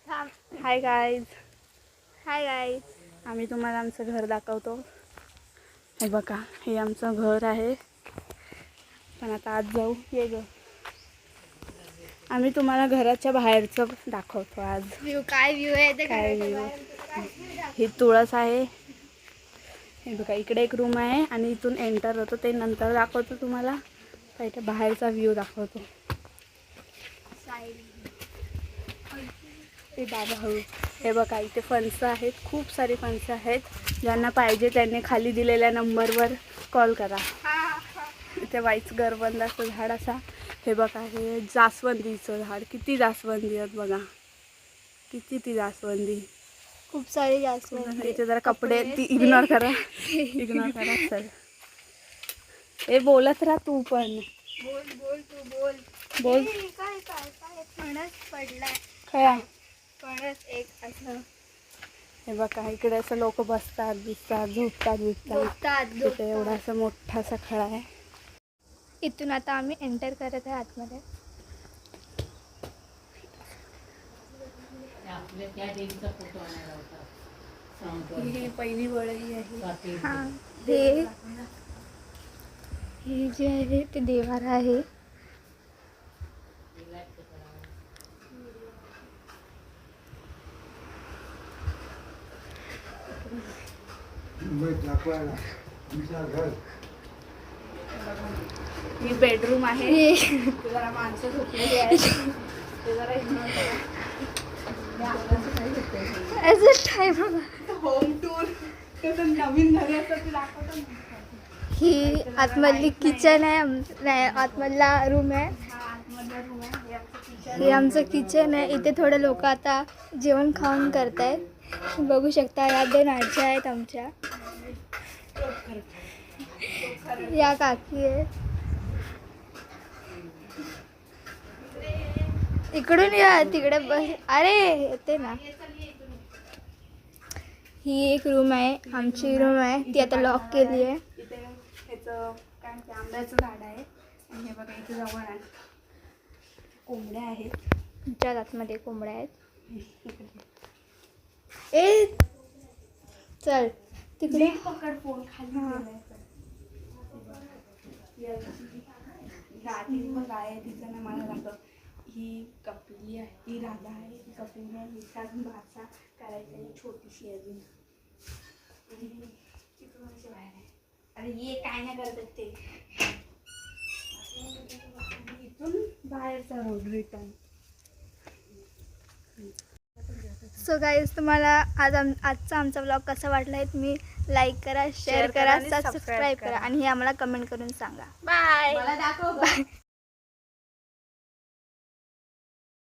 Hi guys. आम्ही तुम्हाला आमचं घर दाखवतो. हे बघा, हे आमचं घर आहे. पण आता आज जाऊ. ये ग. आम्ही तुम्हाला घराच्या बाहेरचं दाखवतो आज. काय व्ह्यू आहे ते. काय व्ह्यू. ही तुळस आहे. हे बघा, इकडे एक रूम आहे आणि इथून एंटर होतो, ते नंतर दाखवतो तुम्हाला. इथे बाहेरचा व्ह्यू दाखवतो. हे बाबा हळू. हे बघा, इथे फणस आहेत, खूप सारे फणस आहेत. ज्यांना पाहिजे त्यांनी खाली दिलेल्या नंबरवर कॉल करा. इथे वाईच गरबंदाचं झाड असा. हे बघा, हे जास्वंदीचं झाड. किती जास्वंदी आहेत बघा, किती ती जास्वंदी. खूप सारे जास्वंदी. इथे जरा कपडे ती इग्नोर करा. इग्नोर करा सर. हे बोलत राहा तू पण. बोल. काय फणस पडलाय. काय फणस एक असं. हे बघा, इकडे असं लोक बसतात, दिसतात, झोपतात. तिथे एवढा असं मोठा असा खळा आहे. इथून आता आम्ही एंटर करत आहे आतमध्ये. ही पहिली वळही आहे. हां, हे जे आहे ते देवारा आहे. ही बेडरूम आहे. जरा माणसं झोपलेली आहेत. ते जरा इग्नोर करा. होम टूर नवीन घरी असतं ते दाखवतो. ही आतमधली किचन आहे. नाही, आतमधला रूम आहे. हे आमचं किचन आहे. इथे थोडे लोक आता जेवण खाऊन करतायत. बघू शकता, या 2 आज्या आहेत आमच्या. या काकी आहेत. इकडून या, तिकडे बस. अरे येते ना. ही एक रूम आहे, आमची रूम आहे. ती आता लॉक केली आहे. इथे ह्याचं काय म्हणते, आंब्याचं झाड आहे. आणि हे बघा, इथे जवळ आहे कोंबड्या आहेत. तुमच्या आतमध्ये कोंबड्या आहेत. ए चल तिकडे पकड फोन खाली गेलाय. गाय आहे, तिचं ना मला लागतं. ही कपिली आहे, ही राधा आहे. ही कपिली आहे. हिचा अजून भाषा करायची आहे, छोटीशी अजून. बाहेर आहे. अरे ये, काय नाही करतात ते. इथून बाहेरचा रोड रिटर्न. सो गाईज, तुम्हाला आजचा आमचा व्लॉग कसा वाटला आहे तुम्ही लाईक करा, शेअर करा, सबस्क्राईब करा आणि हे आम्हाला कमेंट करून सांगा. बाय. मला दाखव.